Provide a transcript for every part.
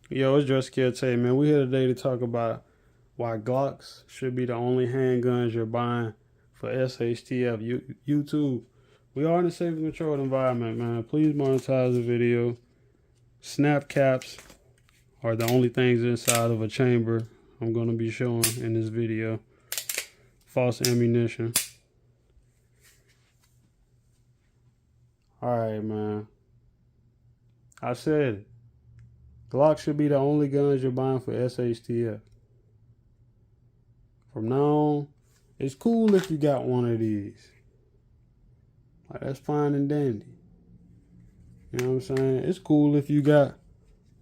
Yo, it's Dressed2kill Taye, man. We here today to talk about why Glocks should be the only handguns you're buying for SHTF. YouTube. We are in a safe and controlled environment, man. Please monetize the video. Snap caps are the only things inside of a chamber I'm going to be showing in this video. False ammunition. Alright, man. I said it. Glock should be the only guns you're buying for SHTF. From now on, it's cool if you got one of these. Like, that's fine and dandy. You know what I'm saying? It's cool if you got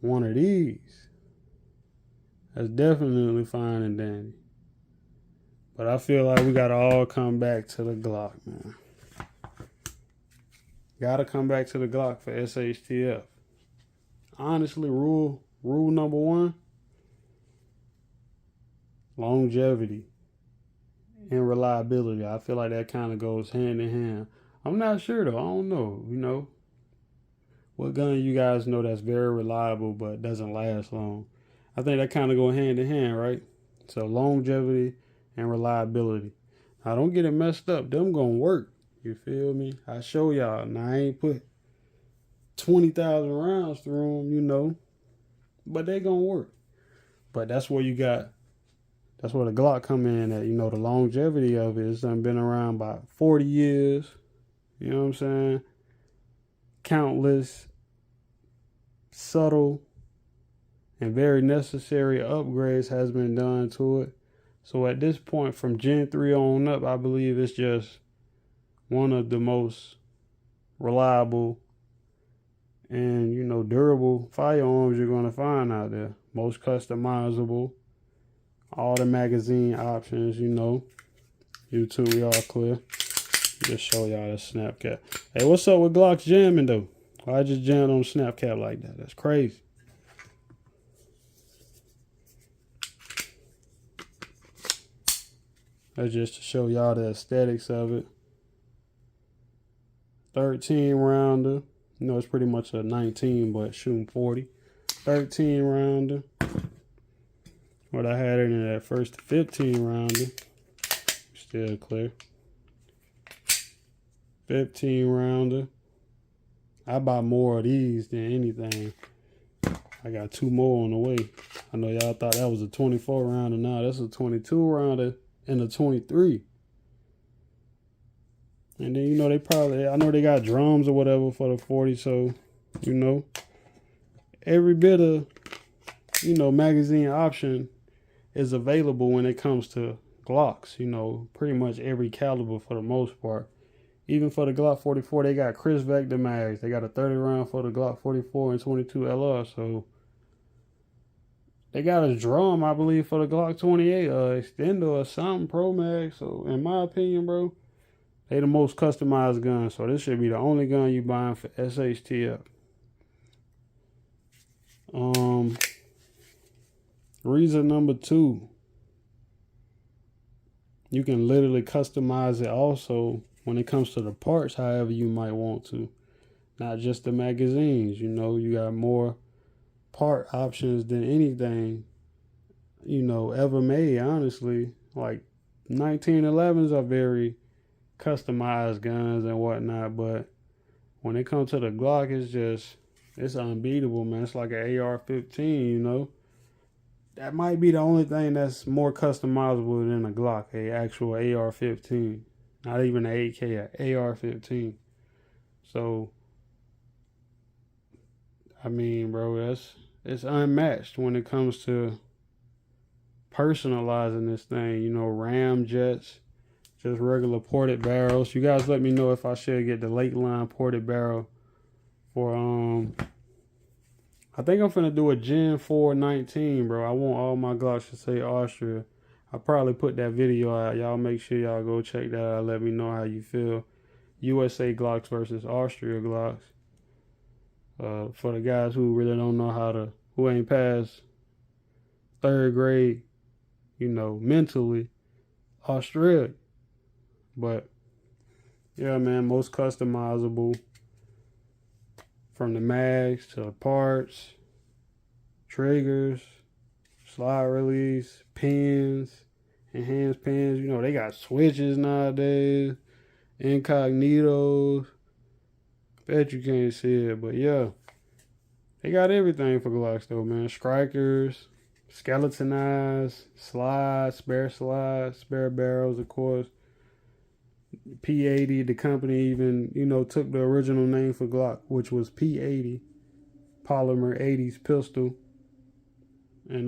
one of these. That's definitely fine and dandy. But I feel like we gotta all come back to the Glock, man. Gotta come back to the Glock for SHTF. Honestly, rule number one, longevity and reliability. I feel like that kind of goes hand in hand. I'm not sure though. I don't know. You know, what gun you guys know that's very reliable but doesn't last long? I think that kind of go hand in hand, right? So longevity and reliability. Now don't get it messed up. Them gonna work. You feel me? I show y'all. Now I ain't put 20,000 rounds through them, you know, but they gonna work. But that's where you got. That's where the Glock come in at, you know, the longevity of it. It's done been around about 40 years. You know what I'm saying? Countless subtle and very necessary upgrades has been done to it. So at this point, from Gen 3 on up, I believe it's just one of the most reliable and, you know, durable firearms you're going to find out there. Most customizable. All the magazine options, you know. YouTube, we all clear. Just show y'all the snap cap. Hey, what's up with Glocks jamming though? Why I just jammed on snap cap like that? That's crazy. That's just to show y'all the aesthetics of it. 13 rounder. You know, it's pretty much a 19, but shooting 40. 13 rounder. What I had in that first 15 rounder. Still clear. 15 rounder. I buy more of these than anything. I got two more on the way. I know y'all thought that was a 24 rounder. Now that's a 22 rounder and a 23. And then, you know, I know they got drums or whatever for the 40. So, you know, every bit of, you know, magazine option is available when it comes to Glocks. You know, pretty much every caliber for the most part. Even for the Glock 44, they got Chris Vector mags. They got a 30 round for the Glock 44 and 22 LR. So they got a drum, I believe, for the Glock 28 extender or something, Pro Mag. So in my opinion, bro, they the most customized gun. So this should be the only gun you buying for SHTF. Reason number two, you can literally customize it also when it comes to the parts however you might want to. Not just the magazines, you know, you got more part options than anything, you know, ever made, honestly. Like 1911s are very customized guns and whatnot, but when it comes to the Glock, it's unbeatable, man. It's like an AR-15, you know. That might be the only thing that's more customizable than a Glock, a actual AR-15. Not even an 8K, an AR-15. So, I mean, bro, it's unmatched when it comes to personalizing this thing. You know, ram jets, just regular ported barrels. You guys let me know if I should get the late line ported barrel for, I think I'm finna do a Gen 4 19, bro. I want all my Glocks to say Austria. I'll probably put that video out. Y'all make sure y'all go check that out. Let me know how you feel. USA Glocks versus Austria Glocks. For the guys who really don't know who ain't past third grade, you know, mentally, Australia. But, yeah, man, most customizable from the mags to the parts, triggers, slide release, pins, enhanced pins. You know, they got switches nowadays, incognitos. Bet you can't see it, but yeah. They got everything for Glocks though, man. Strikers, skeletonized, slides, spare barrels, of course. P80, the company even, you know, took the original name for Glock, which was P80, polymer 80s pistol. And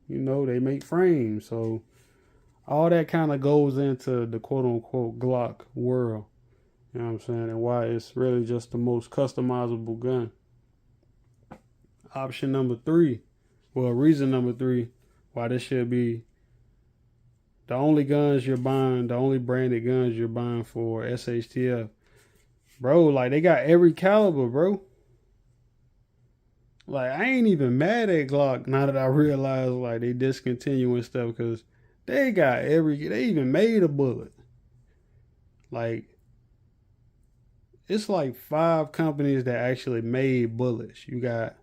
you know, they make frames, so all that kind of goes into the quote unquote Glock world. You know what I'm saying? And why it's really just the most customizable gun. Option number 3, well, reason number 3 why this should be the only guns you're buying, the only branded guns you're buying for SHTF. Bro, like, they got every caliber, bro. Like, I ain't even mad at Glock now that I realize, like, they discontinuing stuff, because they got they even made a bullet. Like, it's like 5 companies that actually made bullets. You got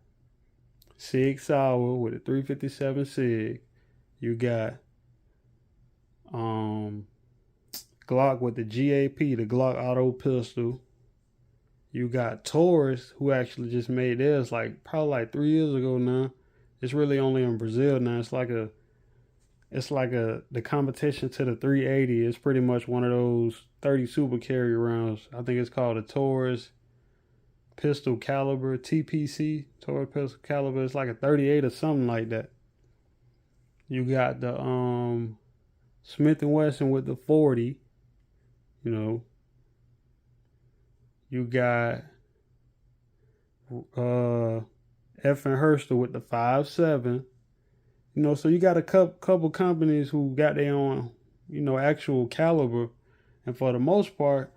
Sig Sauer with a 357 Sig. You got Glock with the GAP, the Glock Auto Pistol. You got Taurus, who actually just made theirs probably like 3 years ago now. It's really only in Brazil now. It's like the competition to the 380. It's pretty much one of those 30 super carry rounds. I think it's called a Taurus Pistol Caliber, TPC, Taurus Pistol Caliber. It's like a 38 or something like that. You got the Smith & Wesson with the 40, you know. You got F and Herster with the 5.7. You know, so you got a couple companies who got their own, you know, actual caliber. And for the most part,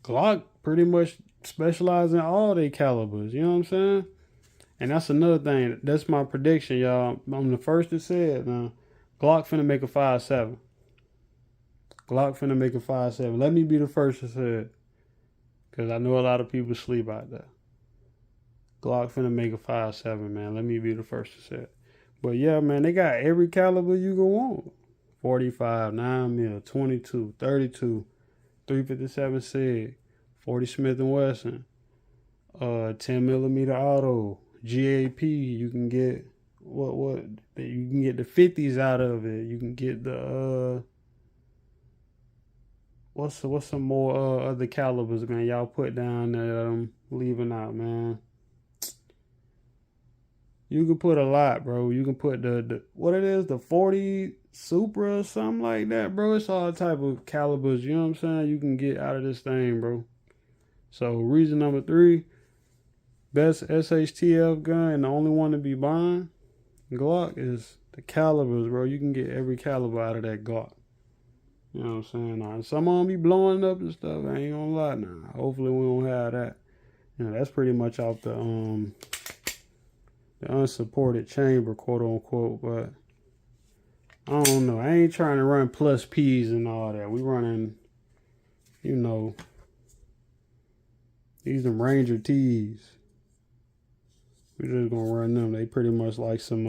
Glock pretty much specialize in all their calibers. You know what I'm saying? And that's another thing. That's my prediction, y'all. I'm the first to say it now. Glock finna make a 5.7. Glock finna make a 5.7. Let me be the first to say it, because I know a lot of people sleep out there. Glock finna make a 5.7, man. Let me be the first to say it. But yeah, man, they got every caliber you can want. 45, 9mm, 22, 32, 357 SIG, 40 Smith & Wesson, 10mm auto, GAP. You can get what you can get the 50s out of it. You can get the what's some more other calibers, man, y'all put down that I'm leaving out, man. You can put a lot, bro. You can put the what it is, the 40 Supra or something like that, bro. It's all type of calibers, you know what I'm saying, you can get out of this thing, bro. So reason number 3, best SHTF gun and the only one to be buying Glock is the calibers, bro. You can get every caliber out of that Glock. You know what I'm saying? Now, some of them be blowing up and stuff. I ain't gonna lie now. Hopefully we don't have that. You know, that's pretty much off the unsupported chamber, quote unquote. But I don't know. I ain't trying to run plus P's and all that. We running, you know, these them Ranger T's. We just gonna run them. They pretty much like some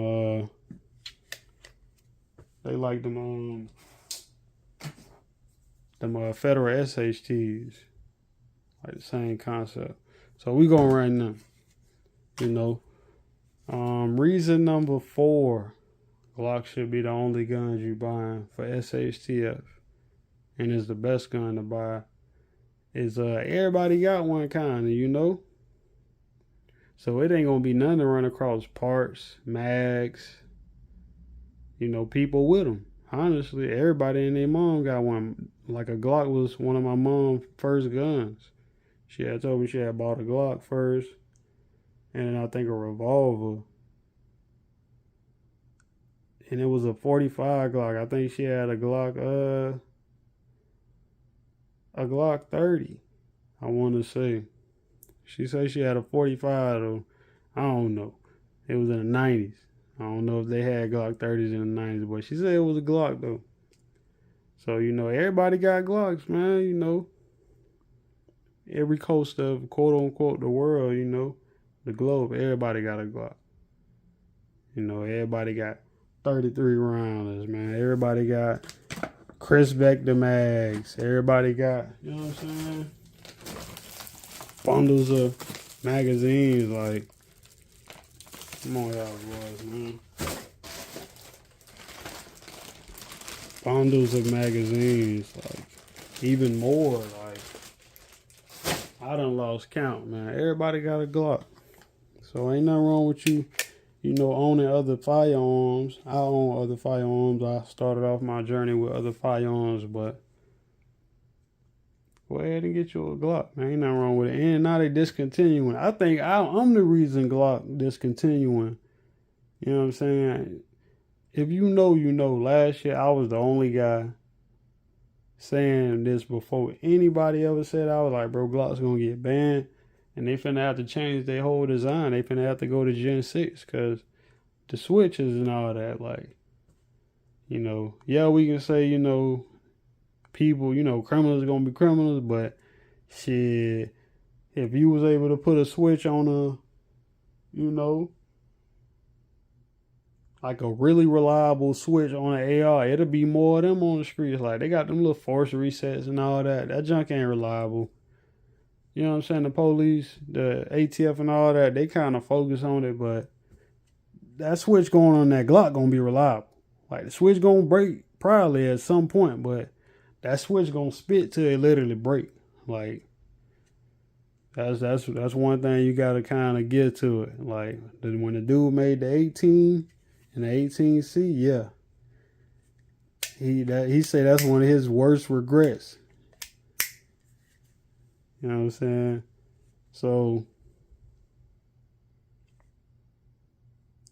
they like them Federal SHTs. Like the same concept. So we gonna run them. You know. Reason number 4, Glock should be the only guns you buying for SHTF, and is the best gun to buy, is everybody got one kind of, you know. So it ain't gonna be nothing to run across parts, mags, you know, people with them. Honestly, everybody and their mom got one. Like a Glock was one of my mom's first guns. She had told me she had bought a Glock first, and then I think a revolver. And it was a 45 Glock. I think she had a Glock 30, I want to say. She said she had a 45 though. I don't know. It was in the 90s. I don't know if they had Glock 30s in the 90s, but she said it was a Glock though. So, you know, everybody got Glocks, man, you know. Every coast of, quote unquote, the world, you know, the globe, everybody got a Glock. You know, everybody got 33 rounders, man. Everybody got crisp back the mags. Everybody got, you know what I'm saying? Bundles of magazines, like, come on, y'all boys, man. Bundles of magazines, like, even more, like, I done lost count, man. Everybody got a Glock. So ain't nothing wrong with you, you know, owning other firearms. I own other firearms. I started off my journey with other firearms, but go ahead and get you a Glock, man. Ain't nothing wrong with it. And now they discontinuing. I think I'm the reason Glock discontinuing. You know what I'm saying? If you know, you know. Last year, I was the only guy saying this before anybody ever said. I was like, bro, Glock's gonna get banned, and they finna have to change their whole design. They finna have to go to Gen 6 because the switches and all that, like, you know, yeah, we can say, you know, people, you know, criminals are gonna be criminals, but shit, if you was able to put a switch on a, you know, like a really reliable switch on an AR, it'll be more of them on the streets. Like, they got them little force resets and all that. That junk ain't reliable. You know what I'm saying? The police, the ATF and all that, they kind of focus on it, but that switch going on that Glock gonna be reliable. Like, the switch gonna break probably at some point, but that switch gonna spit till it literally break. Like, that's one thing you gotta kind of get to it. Like, when the dude made the 18 and the 18C, yeah, he said that's one of his worst regrets. You know what I'm saying? So,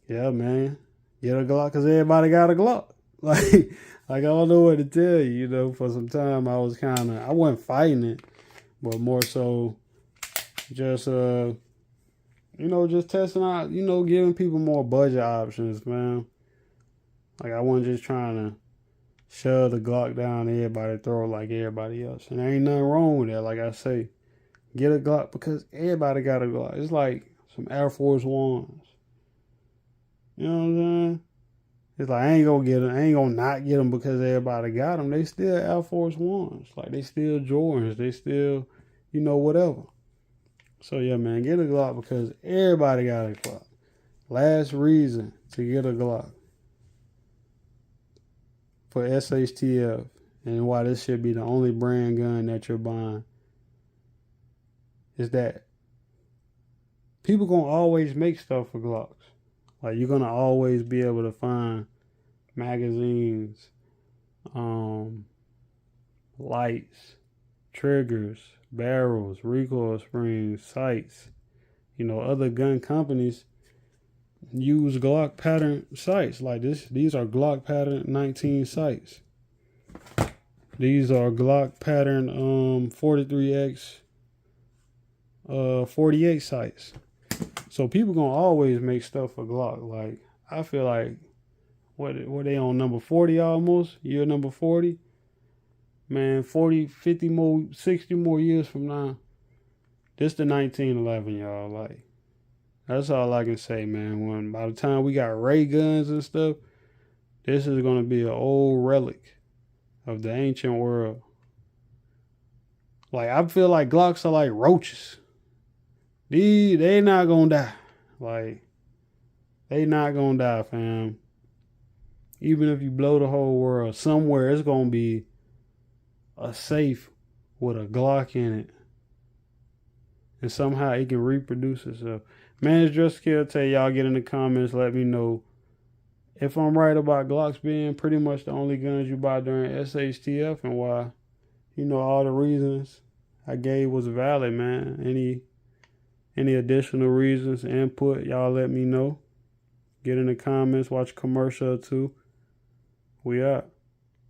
yeah, man, get a Glock because everybody got a Glock. Like, I don't know what to tell you. You know, for some time I wasn't fighting it, but more so just you know, just testing out, you know, giving people more budget options, man. Like, I wasn't just trying to shove the Glock down everybody's throat like everybody else. And there ain't nothing wrong with that. Like I say, get a Glock because everybody got a Glock. It's like some Air Force Ones. You know what I'm saying? It's like, I ain't gonna get them. I ain't gonna not get them because everybody got them. They still Air Force Ones. Like, they still Jordans. They still, you know, whatever. So, yeah, man, get a Glock because everybody got a Glock. Last reason to get a Glock for SHTF and why this should be the only brand gun that you're buying is that people gonna always make stuff for Glocks. Like, you're gonna always be able to find magazines, lights, triggers, barrels, recoil springs, sights. You know, other gun companies use Glock pattern sights like this. These are Glock pattern 19 sights. These are Glock pattern 43X 48 sights. So people gonna always make stuff for Glock. Like, I feel like what they on number 40 almost? Year number 40? Man, 40, 50 more, 60 more years from now. This the 1911, y'all. Like, that's all I can say, man. When by the time we got ray guns and stuff, this is gonna be an old relic of the ancient world. Like, I feel like Glocks are like roaches. They not gonna die. Like, they not gonna die, fam. Even if you blow the whole world, somewhere it's gonna be a safe with a Glock in it. And somehow it can reproduce itself. Man, it's Dressed2kill Taye. Y'all get in the comments. Let me know if I'm right about Glocks being pretty much the only guns you buy during SHTF and why, you know, all the reasons I gave was valid, man. Any additional reasons, input, y'all let me know. Get in the comments. Watch a commercial or two. We out.